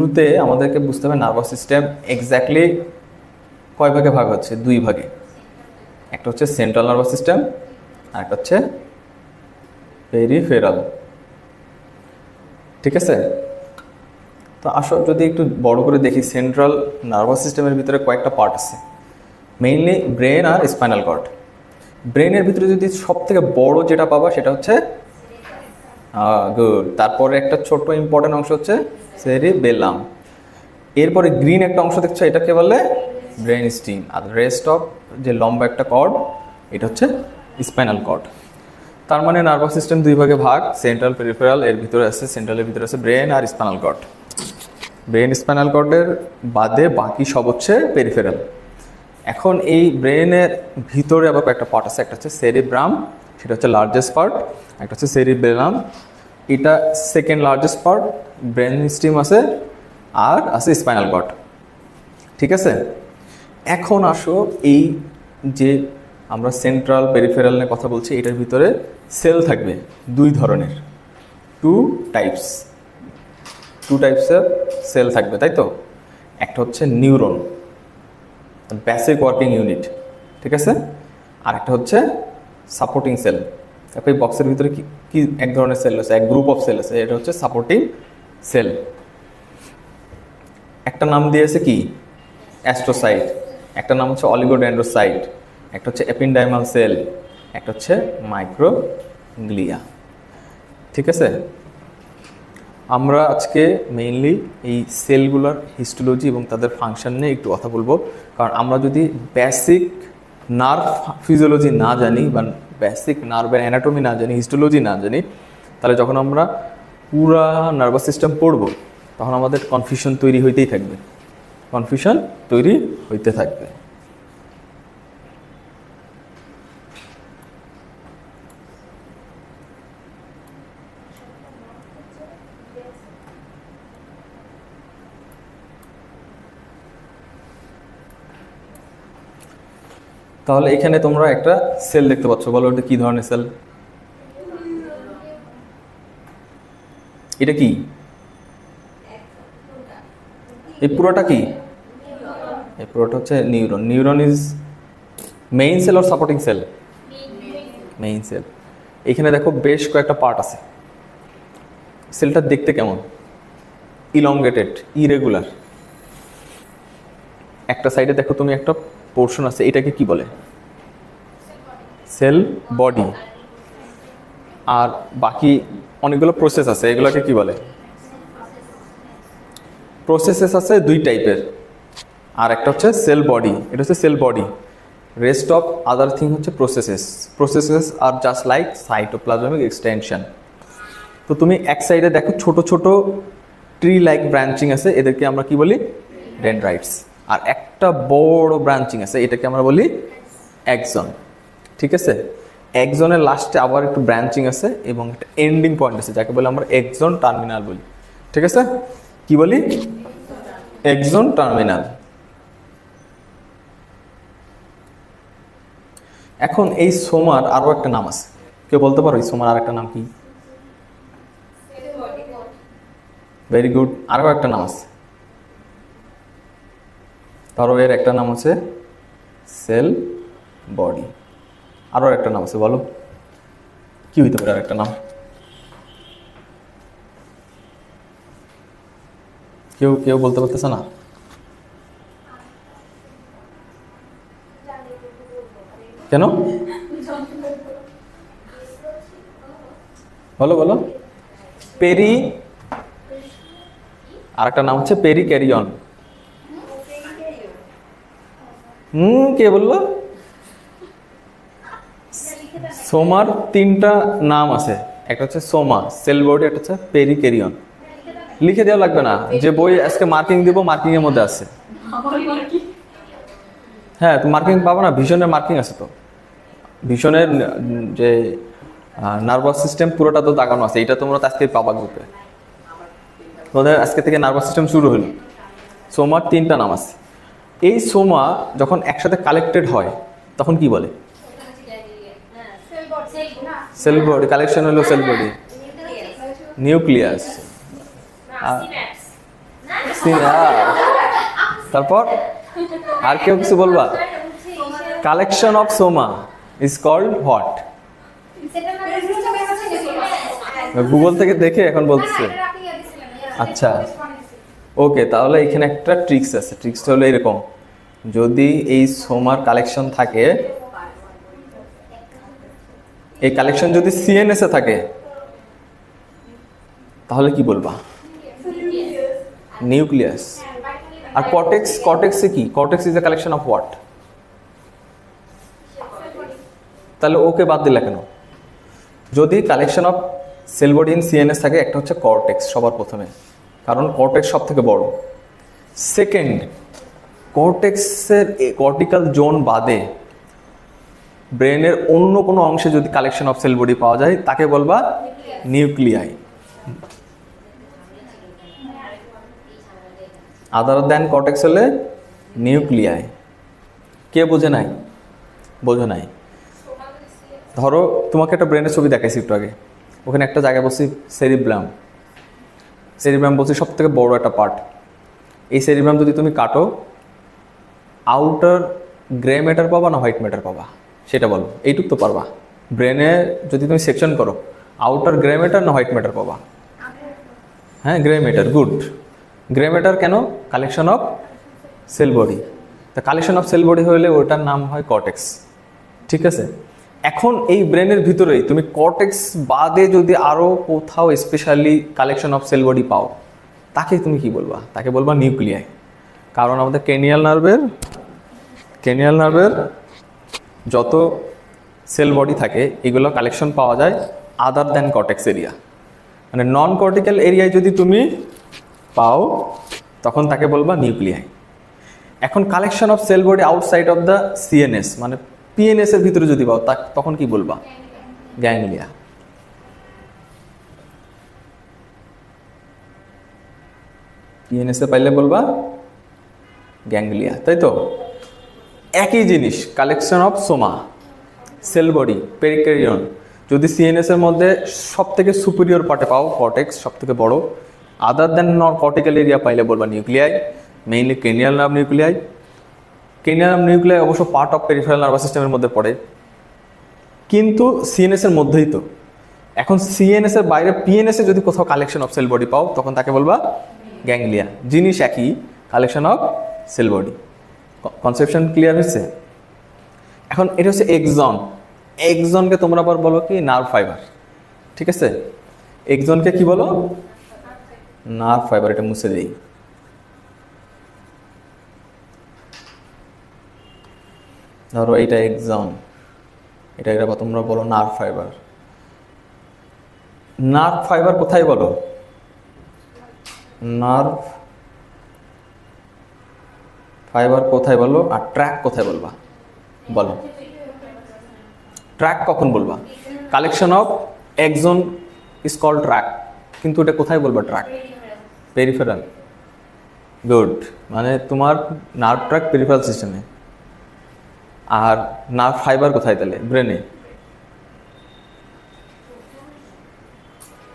শুরুতে আমাদেরকে বুঝতে হবে নার্ভাস সিস্টেম এক্স্যাক্টলি কয় ভাগে ভাগ হচ্ছে? দুই ভাগে। একটা হচ্ছে সেন্ট্রাল নার্ভাস সিস্টেম আর একটা হচ্ছে পেরিফেরাল। ঠিক আছে, তো আসো যদি একটু বড় করে দেখি, সেন্ট্রাল নার্ভাস সিস্টেমের ভিতরে কয়েকটা পার্ট আছে, মেইনলি ব্রেন আর স্পাইনাল কর্ড। ব্রেনের ভিতরে যদি সব থেকে বড় যেটা পাবা সেটা হচ্ছে গুড, তারপরে একটা ছোট ইম্পর্টেন্ট অংশ হচ্ছে সেরিবেলাম, এরপরে গ্রিন একটা অংশ দেখছো এটাকে বলে ব্রেন স্টিম, আর রেস্ট অফ যে লম্বা একটা কর্ড এটা হচ্ছে স্পাইনাল কর্ড। তার মানে নার্ভাস সিস্টেম দুই ভাগে ভাগ, সেন্ট্রাল পেরিফেরাল। এর ভিতরে আছে, সেন্ট্রালের ভিতরে আছে ব্রেন আর স্পাইনাল কর্ড। ব্রেন স্পাইনাল কর্ডের বাদে বাকি সব হচ্ছে পেরিফেরাল। এখন এই ব্রেনের ভিতরে আবার কয়েকটা পার্ট আছে, একটা হচ্ছে সেরিব্রাম, সেটা হচ্ছে লার্জেস্ট পার্ট, একটা হচ্ছে সেরিবেলাম, এটা second largest part, brain steam আছে, আর আছে স্পাইনাল কর্ড। ঠিক আছে, এখন আসো এই যে আমরা সেন্ট্রাল পেরিফেরাল নিয়ে কথা বলছি, এটার ভিতরে সেল থাকবে দুই ধরনের, টু টাইপসের সেল থাকবে, তাই তো? একটা হচ্ছে নিউরন, বেসিক ওয়ার্কিং ইউনিট, ঠিক আছে, আর একটা হচ্ছে সাপোর্টিং সেল। তারপর এই বক্সের ভিতরে কি কি এক ধরনের সেল আছে, এক গ্রুপ অফ সেল আছে, এটা হচ্ছে সাপোর্টিং সেল। একটা নাম দিয়েছে কি অ্যাস্ট্রোসাইট, একটা নাম হচ্ছে অলিগোডেন্ড্রোসাইট, একটা হচ্ছে এপিন্ডাইমাল সেল, একটা হচ্ছে মাইক্রোগ্লিয়া। ঠিক আছে, আমরা আজকে মেইনলি এই সেলগুলোর হিস্টোলজি এবং তাদের ফাংশন নিয়ে একটু কথা বলবো, কারণ আমরা যদি বেসিক নার্ভ ফিজিওলজি না জানি বা বেসিক নার্ভের অ্যানাটমি না জানি, হিস্টোলজি না জানি, তাহলে যখন আমরা পুরা নার্ভাস সিস্টেম পড়ব তখন আমাদের কনফিউশন তৈরি হইতে থাকবে। তাহলে এখানে তোমরা একটা সেল দেখতে পাচ্ছ, বলো এটা কি ধরনের সেল? এটা কি? এই পুরোটা কি? এই পুরোটা হচ্ছে neuron. Neuron is main cell or supporting cell? Main cell. এখানে দেখো বেশ কয়েকটা পার্ট আছে। সেলটা দেখতে কেমন? Elongated, irregular. একটা সাইডে দেখো তুমি একটা পোর্শন আছে, এটাকে কি বলে? Cell body. আর বাকি অনেকগুলো প্রসেস আছে, এগুলোকে কি বলে? প্রসেসেস আছে দুই টাইপের, আর একটা হচ্ছে সেল বডি, এটা হচ্ছে sell body. Rest of other thing হচ্ছে প্রসেসেস আর জাস্ট লাইক সাইটোপ্লাজমিক এক্সটেনশন। তো তুমি এক সাইডে দেখো ছোট ছোট ট্রি লাইক ব্রাঞ্চিং আছে, এদেরকে আমরা কি বলি? ডেনড্রাইটস। আর একটা বড় ব্রাঞ্চিং আছে, এটাকে আমরা বলি এক্সন। ঠিক আছে, এক্সনের লাস্টে আবার একটু ব্রাঞ্চিং আছে এবং একটা এন্ডিং পয়েন্ট আছে, যাকে বলে আমরা এক্সন টার্মিনাল বলি। ঠিক আছে, কি বলি? Axon terminal. এখন এই সোমার আরো একটা নাম আছে, কেউ বলতে পারো এই সোমার আর একটা নাম কি? ভেরি গুড, আরো একটা নাম আছে, ধরো এর একটা নাম হচ্ছে সেল বডি, আরো একটা নাম আছে, বলো কি হইতে পারে আর একটা নাম? কেউ বলতে পারতেছে না? কেন? বলো। পেরি, আর একটা নাম হচ্ছে পেরিক্যারিয়ন। কে বললো? সোমার তিনটা নাম আছে, একটা হচ্ছে সোমা, সেল বডি, একটা হচ্ছে পেরিক্যারিয়ন। লিখে দেওয়া লাগবে না, যে বই আজকে মার্কিং দিব মার্কিং এর মধ্যে আছে। হ্যাঁ, তো মার্কিং পাবো না, ভিশনের মার্কিং আছে তো। ভিশনের যে নার্ভাস সিস্টেম পুরোটা তো দাগানো আছে, এটা তোমরা তো আজকে পাবা গ্রুপে। তোমাদের আজকে থেকে নার্ভাস সিস্টেম শুরু হলো। সোমার তিনটা নাম আছে। এই সোমা যখন একসাথে কালেক্টেড হয় তখন কি বলে? Cell body. কালেকশন হলো সেল বডি, নিউক্লিয়াস। তারপর আর কেউ কিছু বলবা? Collection of soma is called what? Google থেকে দেখে এখন বলছে। আচ্ছা ওকে, তাহলে এখানে একটা ট্রিক্স আছে। ট্রিক্সটা হলো এরকম, যদি এই সোমার কালেকশন থাকে, এই কালেকশন যদি সিএনএস এ থাকে তাহলে কি বলবা? নিউক্লিয়াস। আর কর্টেক্স, কর্টেক্সে কি? Cortex is a collection of what? তাহলে ওকে বাদ দিলা কেন? যদি collection of cell body in CNS থাকে, একটা হচ্ছে কর্টেক্স সবার প্রথমে, কারণ কর্টেক্স সব থেকে বড়। সেকেন্ড, কর্টেক্সের কর্টিক্যাল জোন বাদে ব্রেনের অন্য কোনো অংশে যদি কালেকশন অফ সেল বডি পাওয়া যায় তাকে বলবা নিউক্লিয়াই। আদার দ্যান কর্টেক্স হলে নিউক্লিয়াই। কে বোঝে নাই? বোঝো নাই? ধরো তোমাকে একটা ব্রেনের ছবি দেখাইছি একটু আগে, ওখানে একটা জায়গায় বলছি সেরিব্রাম। সেরিব্রাম বলছি সব থেকে বড় একটা পার্ট। এই সেরিব্রাম যদি তুমি কাটো, আউটার গ্রে ম্যাটার পাবা না হোয়াইট ম্যাটার পাবা? সেটা বলো, এইটুক তো পারবা। ব্রেনে যদি তুমি সেকশন করো, আউটার গ্রে ম্যাটার না হোয়াইট ম্যাটার পাবা? হ্যাঁ, grey matter. Good. Grey matter কেন? Collection of cell body. তা কালেকশন অফ সেল বডি হলে ওটার নাম হয় কর্টেক্স। ঠিক আছে, এখন এই ব্রেনের ভিতরেই তুমি কর্টেক্স বাদে যদি আরও কোথাও specially collection of cell body পাও, তাকে তুমি কি বলবা? তাকে বলবা নিউক্লিয়াই। কারণ আমাদের ক্রেনিয়াল নার্ভের যত সেল বডি থাকে এগুলো কালেকশন পাওয়া যায় আদার দ্যান কর্টেক্স এরিয়া। মানে নন কর্টিক্যাল এরিয়ায় যদি তুমি পাও তখন তাকে বলবা নিউক্লিয়াই। এখন collection of cell body outside of the CNS মানে পিএনএস এর ভিতরে যদি পাও তখন কি বলবা? গ্যাংলিয়া। পিএনএস এ পাইলে বলবা গ্যাংলিয়া, তাই তো? একই জিনিস collection of soma cell body perikaryon যদি সিএনএস এর মধ্যে সব থেকে সুপিরিয়র পার্টে পাও, কর্টেক্স সব থেকে বড়, আদার দ্যান নন কর্টিক্যাল এরিয়া পাইলে বলবা nuclei. Mainly cranial nerve nuclei. Cranial nerve nuclei অবশ্য পার্ট অফ পেরিফেরাল নার্ভাস সিস্টেমের মধ্যে পড়ে, কিন্তু সিএনএস এর মধ্যেই তো। এখন সিএনএস এর বাইরে পিএনএস এ যদি কোথাও কালেকশন অফ সেল বডি পাও তখন তাকে বলবা গ্যাংলিয়া। জিনিস একই, collection of cell body. Conception clear হয়েছে? এখন এটা হচ্ছে এক্সন। এক্সনকে তোমরা আবার বলো কি? Nerve fiber. ঠিক আছে, এক্সনকে কি বলো? Nerve fibre. এটা মুছে দেই। ধরো এটা এক্সন, এটা তোমরা বলো নার্ভ ফাইবার। নার্ভ ফাইবার কোথায় বলো? নার্ভ ফাইবার কোথায় বলো? আর ট্র্যাক কোথায় বলবা? বলো। ট্র্যাক কখন বলবা? Collection of axon is called tract, কিন্তু এটা কোথায় বলবা? Tract peripheral. গুড। মানে তোমার নার্ভ ট্র্যাক পেরিফেরাল সিস্টেমে, আর নার্ভ ফাইবার কোথায় তাহলে? ব্রেনে।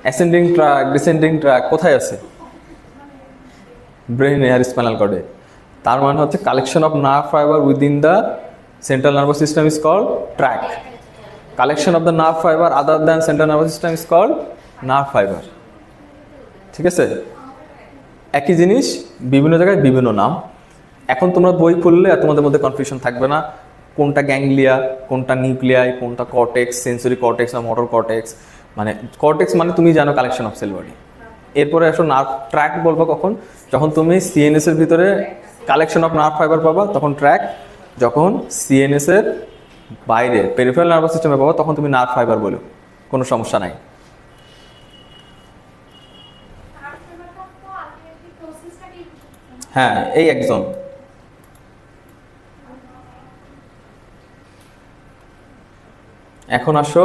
অ্যাসেন্ডিং ট্র্যাক ডিসেন্ডিং ট্র্যাক কোথায় আছে? ব্রেনে আর স্পাইনাল কর্ডে। তার মানে হচ্ছে collection of nerve fiber within the central nervous system is called tract. Collection of the nerve fiber other than central nervous system is called nerve fiber. ঠিক আছে, একই জিনিস বিভিন্ন জায়গায় বিভিন্ন নাম। এখন তোমরা বই খুললে তোমাদের মধ্যে কনফিউশন থাকবে না কোনটা গ্যাংলিয়া, কোনটা নিউক্লিয়াই, কোনটা কর্টেক্স, সেন্সরি কর্টেক্স না মোটর কর্টেক্স। মানে কর্টেক্স মানে তুমি জানো কালেকশন অফ সেল বডি। এরপরে আসো নার্ভ ট্র্যাক বলবো কখন? যখন তুমি সিএনএস এর ভিতরে কালেকশন অফ নার্ভ ফাইবার পাবা তখন ট্র্যাক, যখন সিএনএস এর বাইরে পেরিফেরাল নার্ভাস সিস্টেমে পাবা তখন তুমি নার্ভ ফাইবার বলো, কোনো সমস্যা নাই। হ্যাঁ, এই একজন। এখন আসো,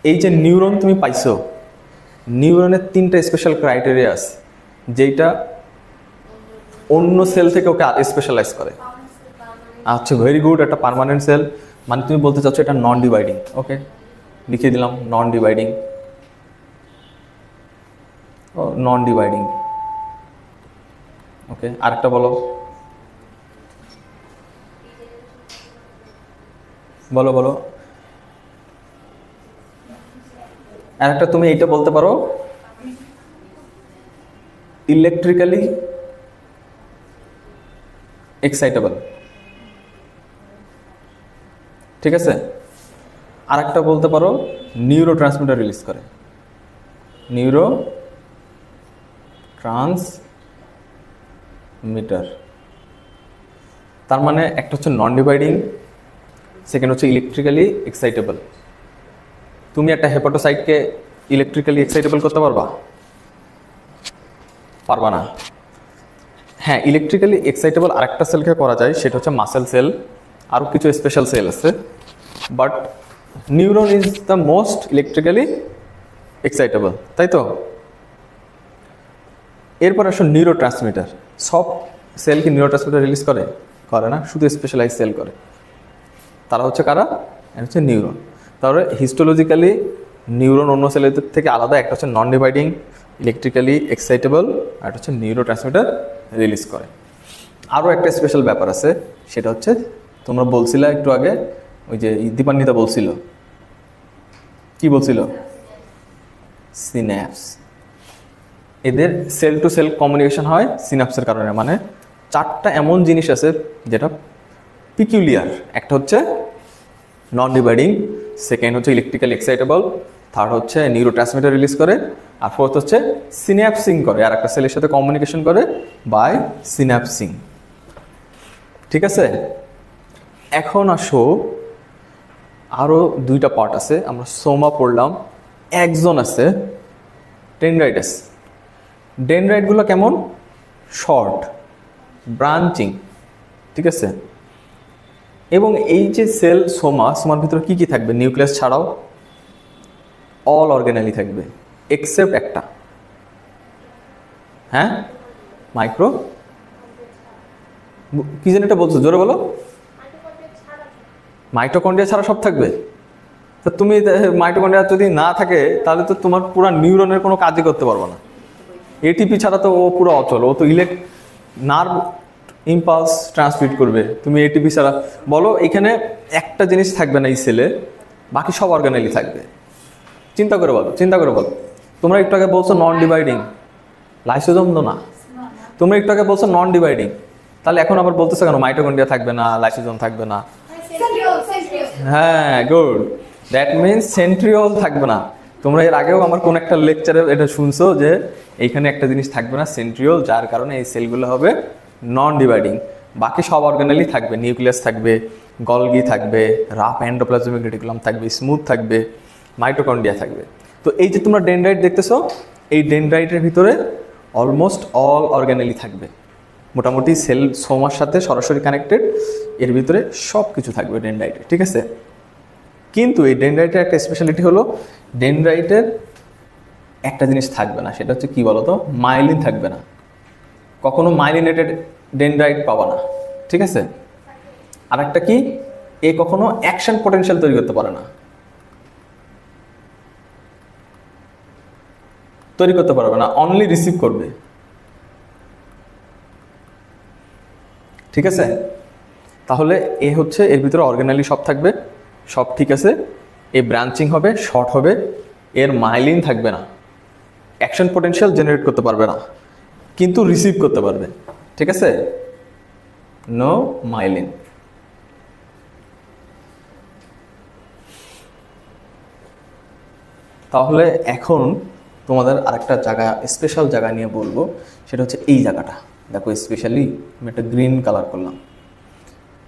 এই যে নিউরন তুমি পাইছো, নিউরনের 3টা স্পেশাল ক্রাইটেরিয়া আছে যেটা অন্য সেল থেকে ওকে স্পেশালাইজ করে। আচ্ছা, ভেরি গুড। একটা পার্মানেন্ট সেল মানে তুমি বলতে চাচ্ছ এটা নন ডিভাইডিং। ওকে, লিখে দিলাম নন ডিভাইডিং। ও নন ডিভাইডিং। ওকে, আরেকটা বলো বলো বলো আরেকটা তুমি এইটা বলতে পারো, ইলেকট্রিক্যালি এক্সাইটেবল। ঠিক আছে, আরেকটা বলতে পারো নিউরো ট্রান্সমিটার রিলিজ করে। নিউরো ট্রান্সমিটার, তার মানে একটা হচ্ছে নন ডিভাইডিং, সেকেন্ড হচ্ছে ইলেকট্রিক্যালি এক্সাইটেবল। তুমি একটা হেপাটোসাইটকে ইলেকট্রিক্যালি এক্সাইটেবল করতে পারবা? পারবা না। হ্যাঁ, ইলেকট্রিক্যালি এক্সাইটেবল আরেকটা সেলকে করা যায়, সেটা হচ্ছে মাসেল সেল, আরও কিছু স্পেশাল সেল আছে, but neuron is the most electrically excitable, তাই তো? এরপর আসো নিউরো ট্রান্সমিটার। সব সেল কি নিউরো ট্রান্সমিটার রিলিজ করে? করে না, শুধু স্পেশালাইজ সেল করে। তারা হচ্ছে কারা? হচ্ছে নিউরন। তাহলে হিস্টোলজিক্যালি নিউরন অন্য সেলের থেকে আলাদা, একটা হচ্ছে নন ডিভাইডিং, ইলেকট্রিক্যালি এক্সাইটেবল, আর একটা হচ্ছে নিউরো ট্রান্সমিটার রিলিজ করে। আরও একটা স্পেশাল ব্যাপার আছে, সেটা হচ্ছে তোমরা বলছিলা একটু আগে, ওই যে দীপান্বিতা বলছিল, কি বলছিল? সিন্যাপস। এদের সেল টু সেল কমিউনিকেশন হয় সিনাপসের কারণে। মানে চারটা এমন জিনিস আছে যেটা পিকুলিয়ার। একটা হচ্ছে নন ডিভাইডিং, সেকেন্ড হচ্ছে ইলেকট্রিক্যালি এক্সাইটেবল, থার্ড হচ্ছে নিউরো ট্রান্সমিটার রিলিজ করে, আর ফোর্থ হচ্ছে সিন্যাপসিং করে, আর একটা সেলের সাথে কমিউনিকেশন করে বাই সিন্যাপসিং। ঠিক আছে, এখন আসো আরও দুইটা পার্ট আছে। আমরা সোমা পড়লাম, একজন আছে ডেনড্রাইটাস। ডেনড্রাইটগুলো কেমন? Short, branching. ঠিক আছে, এবং এই যে সেল সোমার ভিতরে কি কি থাকবে? নিউক্লিয়াস ছাড়াও অল অর্গানেলি থাকবে, এক্সেপ্ট একটা, হ্যাঁ, মাইক্রো, কি যেন এটা বলছো, জোরে বলো। মাইটোকন্ড্রিয়া ছাড়া সব থাকবে। তো তুমি মাইটোকন্ড্রিয়া যদি না থাকে, তাহলে তো তোমার পুরো নিউরনের কোনো কাজই করতে পারবে না। এটিপি ছাড়া তো ও পুরো অচল, ও তো নার্ভ ইম্পালস ট্রান্সমিট করবে। তুমি এটিপি ছাড়া বলো, এখানে একটা জিনিস থাকবে না এই সেলে, বাকি সব অর্গানেলি থাকবে। চিন্তা করে বলো, চিন্তা করে বলো। তোমরা একটু আগে বলছো নন ডিভাইডিং, লাইসোজোম তো না। তোমরা একটু আগে বলছো নন ডিভাইডিং, তাহলে এখন আবার বলতেছো কেন মাইটোকন্ড্রিয়া থাকবে না, লাইসোজোম থাকবে না? হ্যাঁ, গুড, দ্যাট মিনস সেন্ট্রিওল থাকবে না। তোমরা এর আগেও আমার কোন একটা লেকচারে এটা শুনছো যে এইখানে একটা জিনিস থাকবে না, সেন্ট্রিওল, যার কারণে এই সেলগুলো হবে নন ডিভাইডিং। বাকি সব অর্গানেলি থাকবে, নিউক্লিয়াস থাকবে, গলগি থাকবে, রাফ এন্ডোপ্লাজমিক রেটিকুলাম থাকবে, স্মুথ থাকবে, মাইটোকন্ড্রিয়া থাকবে। তো এই যে তোমরা ডেনড্রাইট দেখতেছো, এই ডেনড্রাইটের ভিতরে অলমোস্ট অল অর্গানেলি থাকবে, মোটামুটি সেল সোমার সাথে সরাসরি কানেক্টেড, এর ভিতরে সব কিছু থাকবে ডেনড্রাইটে। ঠিক আছে, কিন্তু এই ডেনড্রাইটের একটা স্পেশালিটি হলো, ডেনড্রাইটের একটা জিনিস থাকবে না, সেটা হচ্ছে কি বলতো? মাইলিন থাকবে না। কখনো মাইলিনেটেড ডেনড্রাইট পাবা না। ঠিক আছে, আর একটা কি, এ কখনো অ্যাকশন পোটেনশিয়াল তৈরি করতে পারে না, তৈরি করতে পারবে না, অনলি রিসিভ করবে। ঠিক আছে, তাহলে এ হচ্ছে এর ভিতরে অর্গানালি সব থাকবে, সব ঠিক আছে। এ ব্রাঞ্চিং হবে, শর্ট হবে, এর মাইলিন থাকবে না, অ্যাকশন পোটেনশিয়াল জেনারেট করতে পারবে না, কিন্তু রিসিভ করতে পারবে। ঠিক আছে, নো মাইলিন। তাহলে এখন তোমাদের আরেকটা জায়গা, স্পেশাল জায়গা নিয়ে বলবো, সেটা হচ্ছে এই জায়গাটা। দেখো, স্পেশালি আমি একটা গ্রিন কালার করলাম।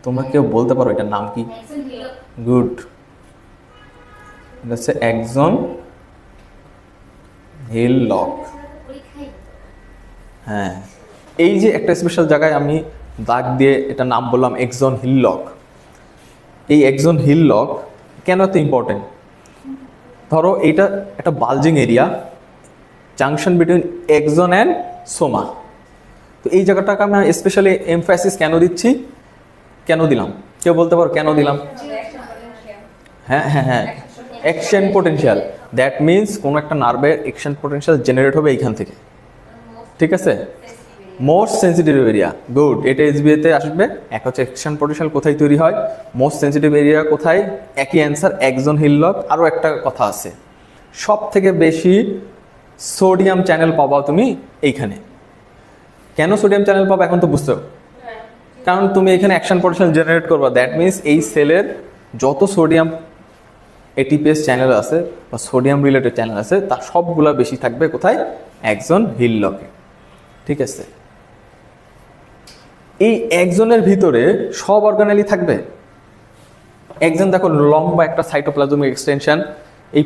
তোমরা কেউ বলতে পারো এটার নাম কি? গুড, এটা হচ্ছে একজন হিল লক। হ্যাঁ, এই যে একটা স্পেশাল জায়গায় আমি দাগ দিয়ে এটা নাম বললাম একজন হিল লক। এই একজন হিল লক কেন এত ইম্পর্টেন্ট? ধরো এইটা একটা বালজিং এরিয়া, জাংশন বিটুইন একজন অ্যান্ড সোমা। তো এই জায়গাটাকে আমি স্পেশালি এমফাসিস কেন দিচ্ছি, কেন দিলাম? কেউ বলতে পারো কেন দিলাম? হ্যাঁ হ্যাঁ হ্যাঁ, অ্যাকশন পোটেনশিয়াল। দ্যাট মিনস কোনো একটা নার্ভের অ্যাকশন পোটেনশিয়াল জেনারেট হবে এইখান থেকে। ঠিক আছে, মোস্ট সেন্সিটিভ এরিয়া, গুড, এটা এসবিএতে আসবে। এক হচ্ছে অ্যাকশন পটেনশিয়াল কোথায় তৈরি হয়, মোস্ট সেন্সিটিভ এরিয়া কোথায়, একই অ্যান্সার, একজন হিললক। আরও একটা কথা আছে, সব থেকে বেশি সোডিয়াম চ্যানেল পাবা তুমি এইখানে। কেন সোডিয়াম চ্যানেল পাবা এখন তো বুঝতে, কারণ তুমি এখানে অ্যাকশন পটেনশিয়াল জেনারেট করবা, দ্যাট মিনস এই সেলের যত সোডিয়াম এটিপিএস চ্যানেল আছে বা সোডিয়াম রিলেটেড চ্যানেল আছে তার সবগুলা বেশি থাকবে কোথায়, একজন হিললকে। ঠিক আছে, এই একজনের ভিতরে সব অর্গানেলি থাকবে। একজন দেখো লম্বা একটা সাইটোপ্লাজমিক এক্সটেনশন, এই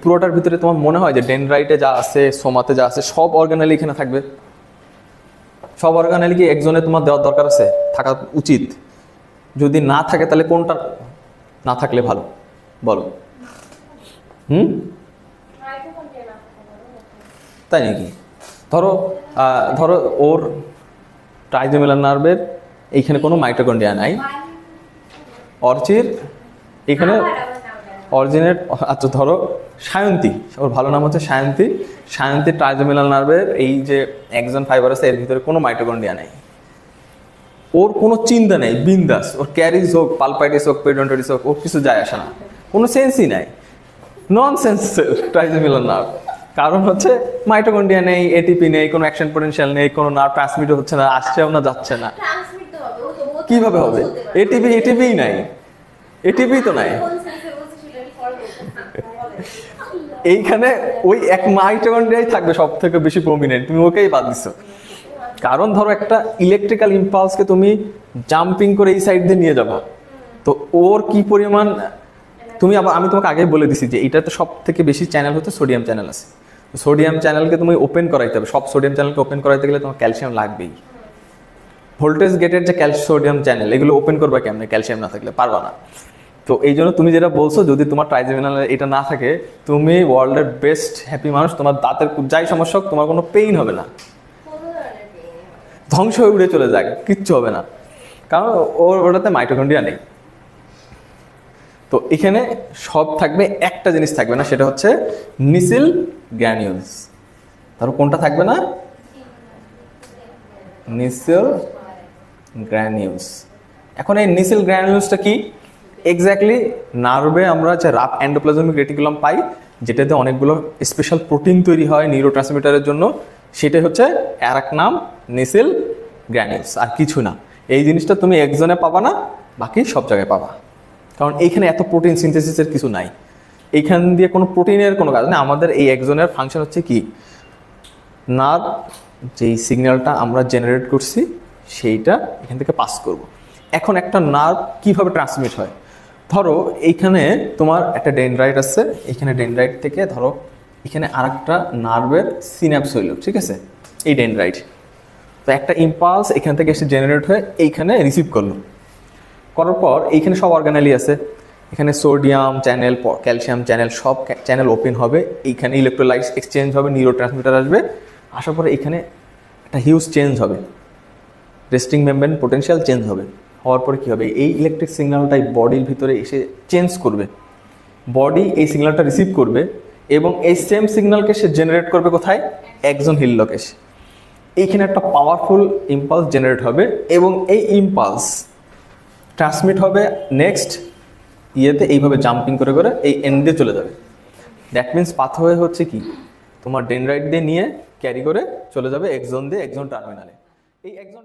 পুরোটার ভিতরে তোমার মনে হয় যে ডেনড্রাইটে যা আছে, সোমাতে যা আছে, সব অর্গানেলি এখানে থাকবে? সব অর্গানেলি কি একজনে তোমার দেওয়ার দরকার আছে, থাকা উচিত? যদি না থাকে তাহলে কোনটা না থাকলে ভালো বলো? তাই নাকি? ধরো ওর ট্রাইজেমিনাল নার্ভের এইখানে কোনো মাইটোকন্ড্রিয়া নাই, অর্চির এখানে অরিজিনেট, আচ্ছা ধরো সায়ন্তী, ওর ভালো নাম হচ্ছে সায়ন্তী ট্রাইজেমিনাল নার্ভের এই যে একজন ফাইবার আছে এর ভিতরে কোনো মাইটোকন্ড্রিয়া নেই, ওর কোনো চিন্তা নেই, বিন্দাস, ওর ক্যারিজ হোক, পালপাইটিস হোক, পেরিডন্টাইটিস হোক, ওর কিছু যায় আসে না, কোনো সেন্সই নাই, নন সেন্স ট্রাইজেমিনাল নার্ভ। কারণ হচ্ছে মাইটোকন্ড্রিয়া নেই, এটিপি নেই, কোনো অ্যাকশন পটেনশিয়াল নেই, কোনো নার্ভ ট্রান্সমিট হচ্ছে না, আসছেও না, যাচ্ছে না। কিভাবে হবে? এটিপিই নাই, এটিপি তো নাই এইখানে, ওই এক মাইটোকন্ড্রিয়াই থাকবে সব থেকে বেশি প্রমিনেন্ট, তুমি ওকেই বাদ দিচ্ছ। কারণ ধরো একটা ইলেকট্রিক্যাল ইম্পালসকে তুমি জাম্পিং করে এই সাইড দিয়ে নিয়ে যাবা, তো ওর কি পরিমাণ তুমি, আমি তোমাকে আগেই বলে দিছি যে এটাতে সব থেকে বেশি চ্যানেল হচ্ছে সোডিয়াম চ্যানেল আছে। সোডিয়াম চ্যানেলকে তুমি ওপেন করাইতে হবে, সব সোডিয়াম চ্যানেলকে ওপেন করাইতে গেলে তোমার ক্যালসিয়াম লাগবেই। ভোল্টেজ গেটের যে সোডিয়াম চ্যানেল, এগুলো ওপেন করবা কেমনে ক্যালসিয়াম না থাকলে? পারবা না। তো এই জন্য তুমি যেটা বলছো, যদি তোমার ট্রাইজেমিনাল এটা না থাকে, তুমি ওয়ার্ল্ডের বেস্ট হ্যাপি মানুষ, তোমার দাঁতের যাই সমস্যা হোক তোমার কোনো পেইন হবে না, ধ্বংস হয়ে উড়ে চলে যাক, কিচ্ছু হবে না, কারণ ওটাতে মাইটোকন্ড্রিয়া নেই। তো এখানে সব থাকবে, একটা জিনিস থাকবে না, সেটা হচ্ছে নিসিল গ্র্যানিউলস। তারপর কোনটা থাকবে না? নিসিল গ্র্যানিউলস। এখন এই নিসিল গ্র্যানিউলসটা কি এক্স্যাক্টলি? নার্ভে আমরা যে রাফ এন্ডোপ্লাজমিক রেটিকুলাম পাই, যেটাতে অনেকগুলো স্পেশাল প্রোটিন তৈরি হয় নিউরোট্রান্সমিটারের জন্য, সেটাই হচ্ছে আর এক নাম নিসিল গ্র্যানিউলস, আর কিছু না। এই জিনিসটা তুমি একজনে পাবা না, বাকি সব জায়গায় পাবা, কারণ এইখানে এত প্রোটিন সিনথেসিসের কিছু নাই, এইখান দিয়ে কোনো প্রোটিনের কোনো কাজ নেই। আমাদের এই একজনের ফাংশন হচ্ছে কি, নার্ভ যেই সিগন্যালটা আমরা জেনারেট করছি সেইটা এখান থেকে পাস করব। এখন একটা নার্ভ কিভাবে ট্রান্সমিট হয়, ধরো এইখানে তোমার একটা ডেনড্রাইট আছে, এইখানে ডেনড্রাইট থেকে ধরো এখানে আরেকটা নার্ভের সিন্যাপস হইল, ঠিক আছে, এই ডেনড্রাইট, তো একটা ইম্পালস এখান থেকে এসে জেনারেট হয়ে এইখানে রিসিভ করলো, করার পর এইখানে সব অর্গানালি আছে, এখানে সোডিয়াম চ্যানেল, ক্যালসিয়াম চ্যানেল, সব চ্যানেল ওপেন হবে, এইখানে ইলেকট্রোলাইটস এক্সচেঞ্জ হবে, নিউরো ট্রান্সমিটার আসবে, আসার পরে এখানে একটা হিউজ চেঞ্জ হবে, রেস্টিং মেমব্রেন পোটেনশিয়াল চেঞ্জ হবে, হওয়ার পরে কী হবে, এই ইলেকট্রিক সিগন্যালটাই বডির ভিতরে এসে চেঞ্জ করবে, বডি এই সিগন্যালটা রিসিভ করবে এবং এই সেম সিগন্যালকে সে জেনারেট করবে কোথায়, একজন হিললকে এসে। এইখানে একটা পাওয়ারফুল ইম্পালস জেনারেট হবে এবং এই ইম্পালস ট্রান্সমিট হবে নেক্সট ইয়েতে, এইভাবে জাম্পিং করে করে এই এন্ডে চলে যাবে। দ্যাট মিনস পাথওয়ে হচ্ছে কি, তোমার ডেনড্রাইট দিয়ে নিয়ে ক্যারি করে চলে যাবে একজন দিয়ে একজন টার্মিনালে। এই একজন